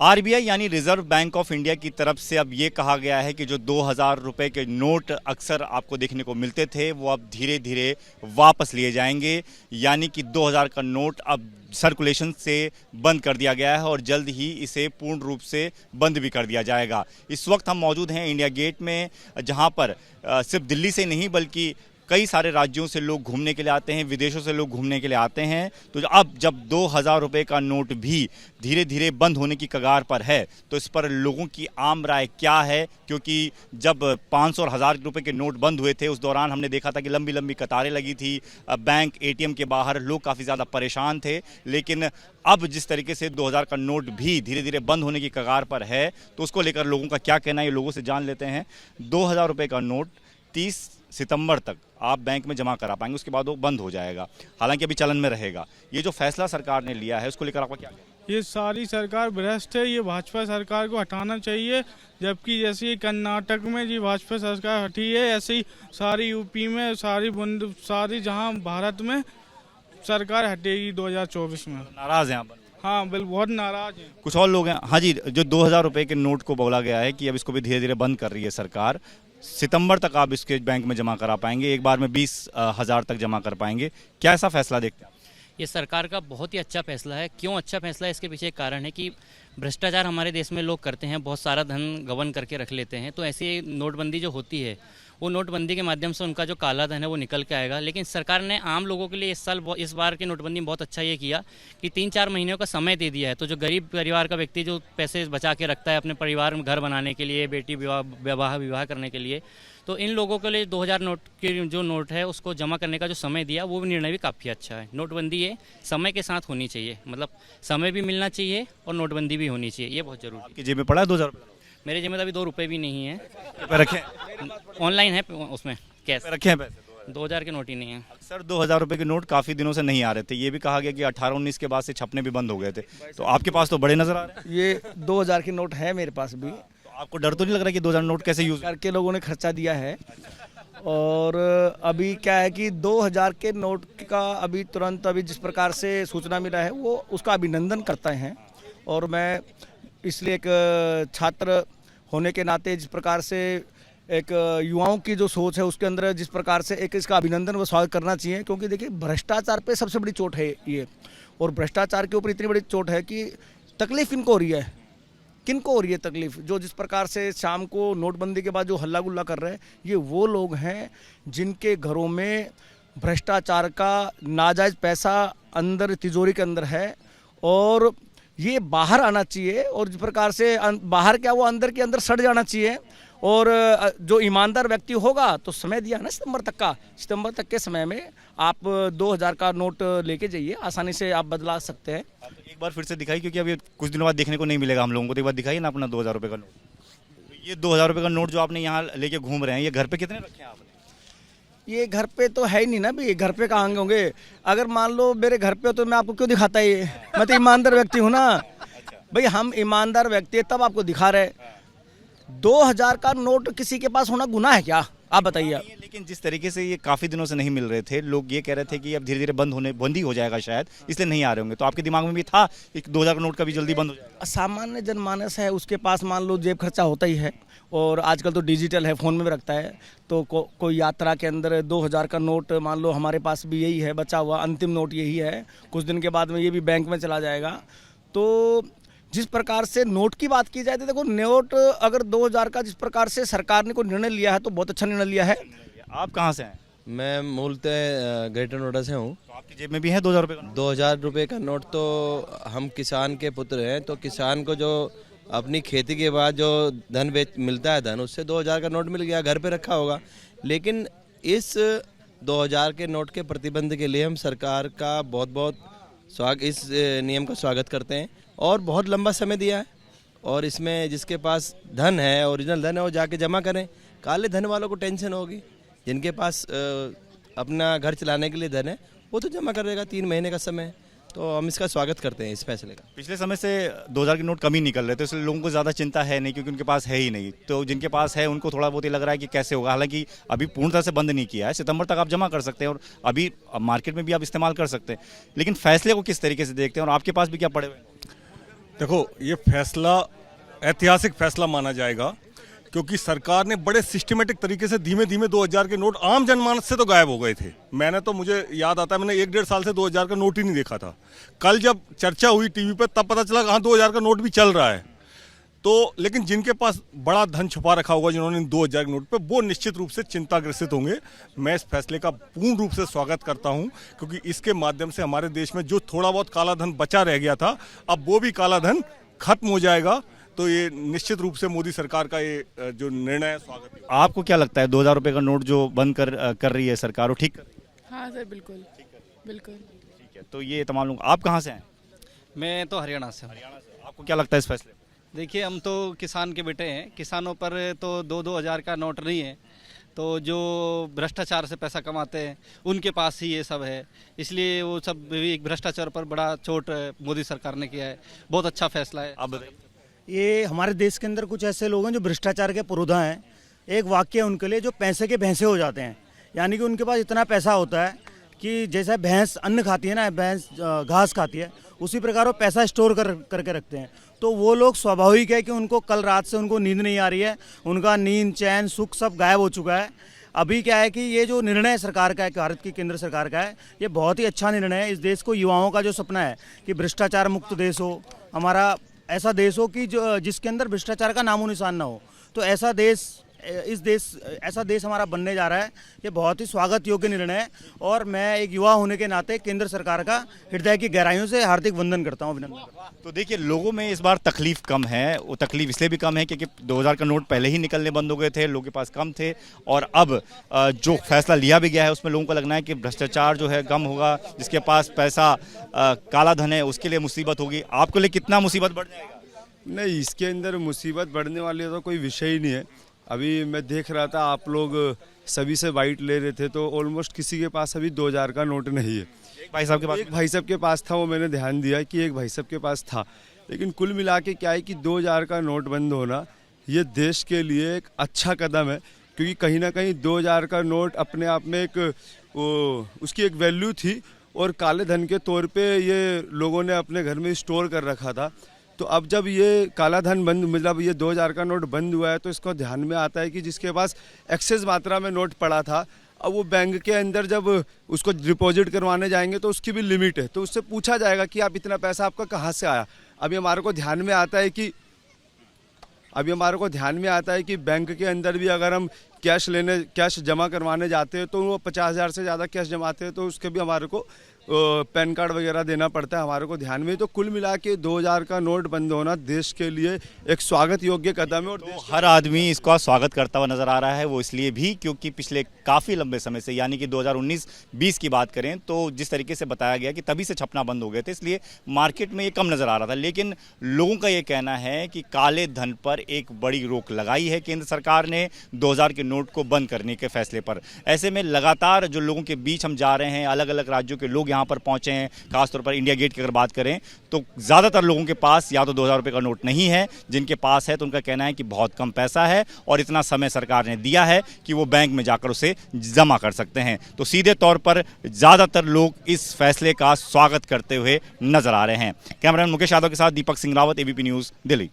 RBI यानी reserve bank of India की तरफ से अब ये कहा गया है कि जो 2000 रुपए के नोट अक्सर आपको देखने को मिलते थे वो अब धीरे धीरे वापस लिए जाएंगे। यानी कि 2000 का नोट अब सर्कुलेशन से बंद कर दिया गया है और जल्द ही इसे पूर्ण रूप से बंद भी कर दिया जाएगा। इस वक्त हम मौजूद हैं इंडिया गेट में, जहां पर सिर्फ दिल्ली से नहीं बल्कि कई सारे राज्यों से लोग घूमने के लिए आते हैं, विदेशों से लोग घूमने के लिए आते हैं। तो अब जब 2000 रुपये का नोट भी धीरे धीरे बंद होने की कगार पर है तो इस पर लोगों की आम राय क्या है? क्योंकि जब 500 और 1000 रुपये के नोट बंद हुए थे उस दौरान हमने देखा था कि लंबी लंबी कतारें लगी थी, बैंक एटीएम के बाहर लोग काफ़ी ज़्यादा परेशान थे। लेकिन अब जिस तरीके से 2000 का नोट भी धीरे धीरे बंद होने की कगार पर है तो उसको लेकर लोगों का क्या कहना है, ये लोगों से जान लेते हैं। 2000 रुपये का नोट 30 सितंबर तक आप बैंक में जमा करा पाएंगे, उसके बाद वो बंद हो जाएगा। हालांकि अभी चलन में रहेगा। ये जो फैसला सरकार ने लिया है उसको लेकर आपका क्या कहना है? ये सारी सरकार भ्रष्ट है, ये भाजपा सरकार को हटाना चाहिए। जबकि जैसे कर्नाटक में जी भाजपा सरकार हटी है, ऐसे ही सारी यूपी में, सारी जहां भारत में सरकार हटेगी 2024 में। नाराज हैं आप? हाँ बिल्कुल, बहुत नाराज हैं। कुछ और लोग हैं। हाँ जी, जो 2000 रुपये के नोट को बोला गया है कि अब इसको भी धीरे धीरे बंद कर रही है सरकार। सितंबर तक आप इसके बैंक में जमा करा पाएंगे, एक बार में 20,000 तक जमा कर पाएंगे। क्या ऐसा फैसला देखते हैं? ये सरकार का बहुत ही अच्छा फैसला है। क्यों अच्छा फैसला है? इसके पीछे एक कारण है कि भ्रष्टाचार हमारे देश में लोग करते हैं, बहुत सारा धन गबन करके रख लेते हैं। तो ऐसी नोटबंदी जो होती है वो नोटबंदी के माध्यम से उनका जो काला धन है वो निकल के आएगा। लेकिन सरकार ने आम लोगों के लिए इस बार की नोटबंदी में बहुत अच्छा ये किया कि 3-4 महीनों का समय दे दिया है। तो जो गरीब परिवार का व्यक्ति जो पैसे बचा के रखता है अपने परिवार में घर बनाने के लिए, बेटी विवाह करने के लिए, तो इन लोगों के लिए 2000 नोट की जो नोट है उसको जमा करने का जो समय दिया वो निर्णय भी काफ़ी अच्छा है। नोटबंदी ये समय के साथ होनी चाहिए, मतलब समय भी मिलना चाहिए और नोटबंदी भी होनी चाहिए, ये बहुत जरूरी है। आपकी जेब में पड़ा है 2000 रुपये? मेरे जेब में तो अभी 2 रुपये भी नहीं है। रखे ऑनलाइन है, उसमें कैश रखे हैं पैसे? 2000 के नोट ही नहीं है। अक्सर 2000 रुपये के नोट काफ़ी दिनों से नहीं आ रहे थे। ये भी कहा गया कि 18-19 के बाद से छपने भी बंद हो गए थे। तो आपके पास तो बड़े नजर आ रहे हैं। ये 2000 के नोट है मेरे पास भी। तो आपको डर तो नहीं लग रहा कि 2000 नोट कैसे यूज करके लोगों ने खर्चा दिया है। और अभी क्या है कि 2000 के नोट का अभी तुरंत अभी जिस प्रकार से सूचना मिला है वो उसका अभिनंदन करते हैं। और मैं इसलिए एक छात्र होने के नाते जिस प्रकार से एक युवाओं की जो सोच है उसके अंदर जिस प्रकार से एक इसका अभिनंदन व स्वागत करना चाहिए। क्योंकि देखिए भ्रष्टाचार पे सबसे बड़ी चोट है ये, और भ्रष्टाचार के ऊपर इतनी बड़ी चोट है कि तकलीफ इनको हो रही है। किनको हो रही है तकलीफ? जो जिस प्रकार से शाम को नोटबंदी के बाद जो हल्ला गुल्ला कर रहे हैं, ये वो लोग हैं जिनके घरों में भ्रष्टाचार का नाजायज़ पैसा अंदर तिजोरी के अंदर है और ये बाहर आना चाहिए। और जिस प्रकार से बाहर क्या वो अंदर के अंदर सड़ जाना चाहिए। और जो ईमानदार व्यक्ति होगा तो समय दिया है ना सितंबर तक के समय में आप 2000 का नोट लेके जाइए, आसानी से आप बदला सकते हैं। एक बार फिर से दिखाई, क्योंकि अभी कुछ दिनों बाद देखने को नहीं मिलेगा हम लोगों को। तो एक बार दिखाइए ना अपना 2000 रुपये का नोट। ये 2000 रुपये का नोट जो आपने यहाँ लेके घूम रहे हैं, ये घर पे कितने रखे हैं आपने? ये घर पे तो है ही नहीं ना भी, घर पे कहाँ होंगे? अगर मान लो मेरे घर पे हो तो मैं आपको क्यों दिखाता ये? मैं तो ईमानदार व्यक्ति हूँ ना भाई, हम ईमानदार व्यक्ति है तब आपको दिखा रहे। 2000 का नोट किसी के पास होना गुनाह है क्या? आप बताइए। लेकिन जिस तरीके से ये काफी दिनों से नहीं मिल रहे थे, लोग ये कह रहे थे कि अब धीरे धीरे बंद ही हो जाएगा शायद, इसलिए नहीं आ रहे होंगे। तो आपके दिमाग में भी था कि 2000 का नोट कभी जल्दी बंद हो जाएगा? सामान्य जनमानस है उसके पास मान लो जेब खर्चा होता ही है, और आजकल तो डिजिटल है, फ़ोन में भी रखता है। तो कोई यात्रा के अंदर 2000 का नोट मान लो हमारे पास भी यही है बचा हुआ, अंतिम नोट यही है। कुछ दिन के बाद में ये भी बैंक में चला जाएगा। तो जिस प्रकार से नोट की बात की जाए तो देखो, नोट अगर 2000 का जिस प्रकार से सरकार ने कोई निर्णय लिया है तो बहुत अच्छा निर्णय लिया है। आप कहाँ से हैं? मैं मूलतः ग्रेटर नोएडा से हूँ। तो आपकी जेब में भी है 2000 रुपये का नोट? 2000 रुपये का नोट तो हम किसान के पुत्र हैं, तो किसान को जो अपनी खेती के बाद जो धन मिलता है उससे 2000 का नोट मिल गया, घर पे रखा होगा। लेकिन इस 2000 के नोट के प्रतिबंध के लिए हम सरकार का बहुत इस नियम का स्वागत करते हैं। और बहुत लंबा समय दिया है, और इसमें जिसके पास धन है, ओरिजिनल धन है, वो जाके जमा करें। काले धन वालों को टेंशन होगी, जिनके पास अपना घर चलाने के लिए धन है वो तो जमा करेगा, 3 महीने का समय है। तो हम इसका स्वागत करते हैं इस फैसले का। पिछले समय से 2000 के नोट कम ही निकल रहे थे, इसलिए लोगों को ज़्यादा चिंता है नहीं, क्योंकि उनके पास है ही नहीं। तो जिनके पास है उनको थोड़ा बहुत ये लग रहा है कि कैसे होगा। हालांकि अभी पूर्णतः से बंद नहीं किया है, सितंबर तक आप जमा कर सकते हैं और अभी मार्केट में भी आप इस्तेमाल कर सकते हैं। लेकिन फैसले को किस तरीके से देखते हैं और आपके पास भी क्या पड़े हुए हैं? देखो, ये फैसला ऐतिहासिक फैसला माना जाएगा, क्योंकि सरकार ने बड़े सिस्टमेटिक तरीके से धीमे धीमे 2000 के नोट आम जनमानस से तो गायब हो गए थे। मुझे याद आता है, मैंने 1-1.5 साल से 2000 का नोट ही नहीं देखा था। कल जब चर्चा हुई टीवी पे तब पता चला हाँ 2000 का नोट भी चल रहा है। तो लेकिन जिनके पास बड़ा धन छुपा रखा होगा, जिन्होंने 2000 के नोट पे, वो निश्चित रूप से चिंताग्रसित होंगे। मैं इस फैसले का पूर्ण रूप से स्वागत करता हूं, क्योंकि इसके माध्यम से हमारे देश में जो थोड़ा बहुत काला धन बचा रह गया था, अब वो भी काला धन खत्म हो जाएगा। तो ये निश्चित रूप से मोदी सरकार का ये जो निर्णय है, स्वागत है। आपको क्या लगता है 2000 रुपये का नोट जो बंद कर रही है सरकार, वो ठीक कर रही है? हाँ सर, बिल्कुल बिल्कुल। ठीक है, तो ये तमाम लोग, आप कहाँ से हैं? मैं तो हरियाणा से हूँ। हरियाणा से। आपको क्या लगता है इस फैसले? देखिए, हम तो किसान के बेटे हैं। किसानों पर तो 2-2 हज़ार का नोट नहीं है, तो जो भ्रष्टाचार से पैसा कमाते हैं उनके पास ही ये सब है। इसलिए वो सब भी एक भ्रष्टाचार पर बड़ा चोट मोदी सरकार ने किया है। बहुत अच्छा फैसला है। आप बताइए। ये हमारे देश के अंदर कुछ ऐसे लोग हैं जो भ्रष्टाचार के पुरोधा हैं। एक वाक्य है उनके लिए, जो पैसे के भैंसे हो जाते हैं। यानी कि उनके पास इतना पैसा होता है कि जैसे भैंस अन्न खाती है ना, भैंस घास खाती है, उसी प्रकार वो पैसा स्टोर करके रखते हैं। तो वो लोग स्वाभाविक है कि उनको कल रात से उनको नींद नहीं आ रही है, उनका नींद चैन सुख सब गायब हो चुका है। अभी क्या है कि ये जो निर्णय सरकार का है, भारत की केंद्र सरकार का है, ये बहुत ही अच्छा निर्णय है। इस देश को, युवाओं का जो सपना है कि भ्रष्टाचार मुक्त देश हो, हमारा ऐसा देश हो कि जो जिसके अंदर भ्रष्टाचार का नामो निशान ना हो, तो ऐसा देश हमारा बनने जा रहा है। ये बहुत ही स्वागत योग्य निर्णय है, और मैं एक युवा होने के नाते केंद्र सरकार का हृदय की गहराइयों से हार्दिक वंदन करता हूँ, अभिनंदन करता हूँ। तो देखिए, लोगों में इस बार तकलीफ कम है। वो तकलीफ इसलिए भी कम है क्योंकि 2000 का नोट पहले ही निकलने बंद हो गए थे, लोगों के पास कम थे, और अब जो फैसला लिया भी गया है उसमें लोगों को लगना है कि भ्रष्टाचार जो है कम होगा। जिसके पास पैसा काला धन है उसके लिए मुसीबत होगी। आपके लिए कितना मुसीबत बढ़ जाएगा? नहीं, इसके अंदर मुसीबत बढ़ने वाली तो कोई विषय ही नहीं है। अभी मैं देख रहा था, आप लोग सभी से वाइट ले रहे थे, तो ऑलमोस्ट किसी के पास अभी 2000 का नोट नहीं है। एक भाई साहब के पास, एक भाई साहब के पास था, वो मैंने ध्यान दिया कि एक भाई साहब के पास था। लेकिन कुल मिला के क्या है कि 2000 का नोट बंद होना ये देश के लिए एक अच्छा कदम है, क्योंकि कहीं ना कहीं 2000 का नोट अपने आप में उसकी एक वैल्यू थी, और काले धन के तौर पे ये लोगों ने अपने घर में स्टोर कर रखा था। तो अब जब ये काला धन बंद, मतलब ये 2000 का नोट बंद हुआ है, तो इसको ध्यान में आता है कि जिसके पास एक्सेस मात्रा में नोट पड़ा था, अब वो बैंक के अंदर जब उसको डिपॉजिट करवाने जाएंगे तो उसकी भी लिमिट है, तो उससे पूछा जाएगा कि आप इतना पैसा आपका कहाँ से आया। अभी हमारे को ध्यान में आता है कि बैंक के अंदर भी अगर हम कैश जमा करवाने जाते हैं तो वो 50,000 से ज़्यादा कैश जमाते हैं, तो उसके भी हमारे को पैन कार्ड वगैरह देना पड़ता है हमारे को ध्यान में। तो कुल मिला के 2000 का नोट बंद होना देश के लिए एक स्वागत योग्य कदम है, और तो हर आदमी इसका स्वागत करता हुआ नजर आ रहा है। वो इसलिए भी क्योंकि पिछले काफ़ी लंबे समय से, यानी कि 2019-20 की बात करें तो जिस तरीके से बताया गया कि तभी से छपना बंद हो गए थे, इसलिए मार्केट में ये कम नज़र आ रहा था। लेकिन लोगों का ये कहना है कि काले धन पर एक बड़ी रोक लगाई है केंद्र सरकार ने 2000 के नोट को बंद करने के फैसले पर। ऐसे में लगातार जो लोगों के बीच हम जा रहे हैं, अलग अलग राज्यों के लोग यहाँ पर पहुंचे हैं, खासतौर पर इंडिया गेट की अगर बात करें तो ज़्यादातर लोगों के पास या तो 2000 रुपये का नोट नहीं है, जिनके पास है तो उनका कहना है कि बहुत कम पैसा है और इतना समय सरकार ने दिया है कि वो बैंक में जाकर उसे जमा कर सकते हैं। तो सीधे तौर पर ज़्यादातर लोग इस फैसले का स्वागत करते हुए नजर आ रहे हैं। कैमरामैन मुकेश यादव के साथ दीपक सिंह रावत, एबीपी न्यूज़, दिल्ली।